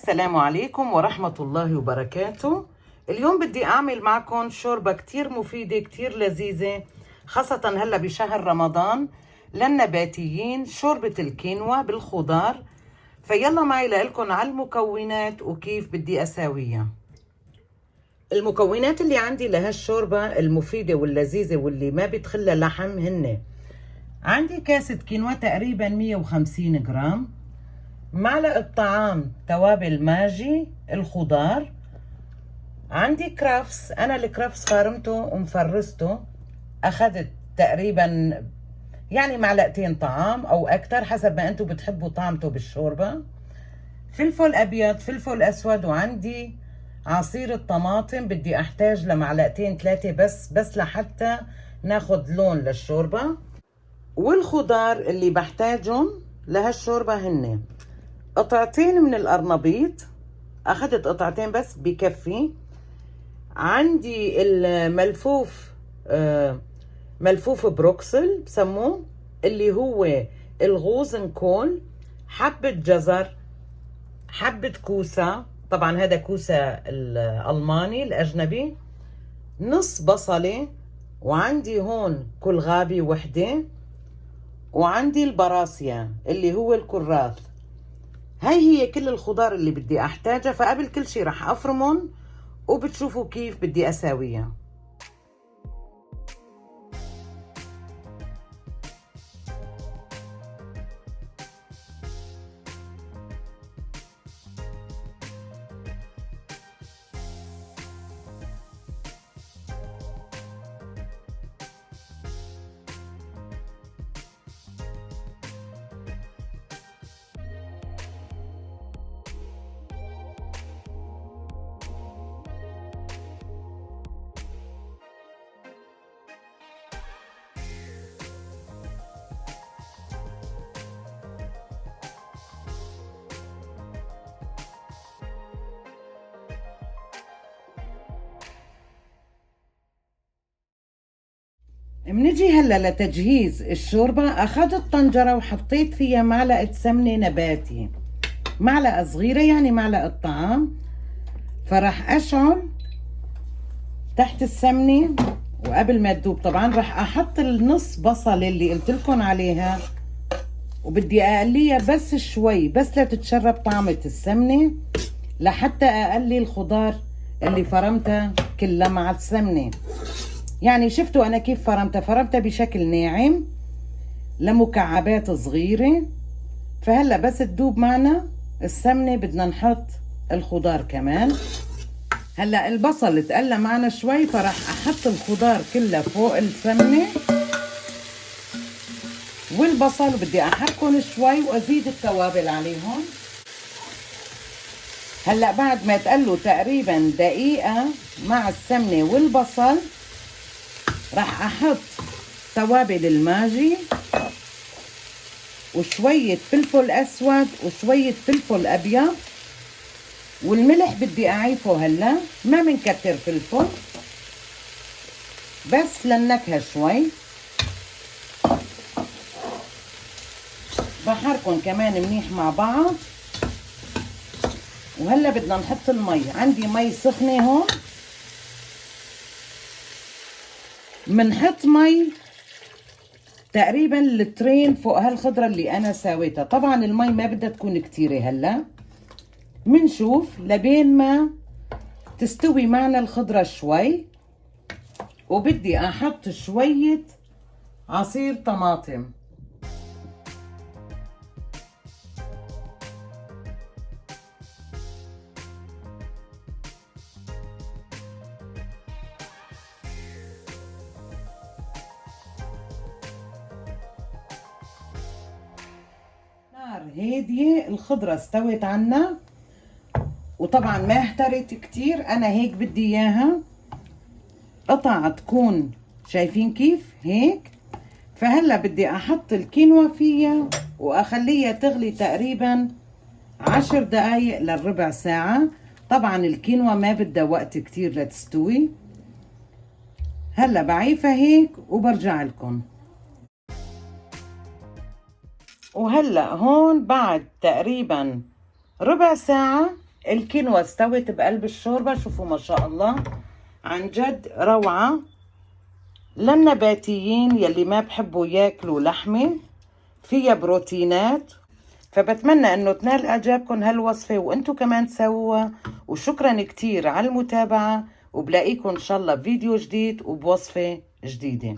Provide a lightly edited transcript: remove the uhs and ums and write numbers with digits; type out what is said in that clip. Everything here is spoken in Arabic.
السلام عليكم ورحمة الله وبركاته. اليوم بدي أعمل معكم شوربة كتير مفيدة كتير لذيذة، خاصة هلا بشهر رمضان للنباتيين، شوربة الكينوا بالخضار. فيلا معي لقلكن على المكونات وكيف بدي أساويها. المكونات اللي عندي لهالشوربة المفيدة واللذيذة واللي ما بتخلى لحم هن: عندي كاسة كينوا تقريبا 150 جرام، معلقة طعام توابل ماجي الخضار، عندي كرفس، أنا الكرفس فارمته ومفرزته، أخذت تقريبا يعني معلقتين طعام أو أكتر حسب ما أنتوا بتحبوا طعمته بالشوربة، فلفل أبيض، فلفل أسود، وعندي عصير الطماطم بدي أحتاج لمعلقتين 3 بس لحتى ناخد لون للشوربة. والخضار اللي بحتاجهم لهالشوربة هن قطعتين من القرنبيط، أخذت قطعتين بس بكفي. عندي الملفوف ملفوف بروكسل بسموه، اللي هو الغوزنكول، حبة جزر، حبة كوسة، طبعا هذا كوسة الألماني الأجنبي، نص بصلة، وعندي هون كلغابي وحدة، وعندي البراسيا اللي هو الكراث. هي كل الخضار اللي بدي احتاجها، فقبل كل شي رح افرمهم وبتشوفوا كيف بدي اساويها. منجي هلا لتجهيز الشوربة. اخذت طنجرة وحطيت فيها معلقة سمنة نباتي، معلقة صغيرة يعني معلقة طعام. فرح اشعل تحت السمنة، وقبل ما تذوب طبعا رح احط النص بصلة اللي قلت لكم عليها، وبدي اقليها بس شوي بس لتتشرب طعمة السمنة، لحتى اقلي الخضار اللي فرمتها كلها مع السمنة. يعني شفتوا انا كيف فرمتها بشكل ناعم لمكعبات صغيرة. فهلا بس تدوب معنا السمنة بدنا نحط الخضار كمان. هلا البصل تقلى معنا شوي، فرح احط الخضار كلها فوق السمنة والبصل، وبدي احركهم شوي وازيد التوابل عليهم. هلا بعد ما تقلوا تقريبا دقيقة مع السمنة والبصل، رح احط توابل الماجي وشوية فلفل اسود وشوية فلفل ابيض، والملح بدي اعيفه هلا، ما بنكتر فلفل بس للنكهة شوي. بحركن كمان منيح مع بعض. وهلا بدنا نحط المي، عندي مي سخنة هون، منحط مي تقريبا لترين فوق هالخضرة اللي انا ساويتها. طبعا المي ما بدها تكون كتيرة، هلا منشوف لبين ما تستوي معنا الخضرة شوي. وبدي احط شوية عصير طماطم. نار هادية، الخضرة استوت عنا وطبعا ما اهترت كتير، انا هيك بدي اياها قطع تكون شايفين كيف هيك. فهلا بدي احط الكينوا فيها واخليها تغلي تقريبا 10 دقايق للربع ساعة. طبعا الكينوا ما بدها وقت كتير لتستوي. هلا بعيفها هيك وبرجع لكم. وهلا هون بعد تقريبا ربع ساعة الكينوا استوت بقلب الشوربة. شوفوا ما شاء الله، عن جد روعة. للنباتيين يلي ما بحبوا ياكلوا لحمة، فيها بروتينات. فبتمنى انه تنال اعجابكم هالوصفة وانتو كمان تسووها. وشكرا كتير على المتابعة، وبلاقيكم ان شاء الله بفيديو جديد وبوصفة جديدة.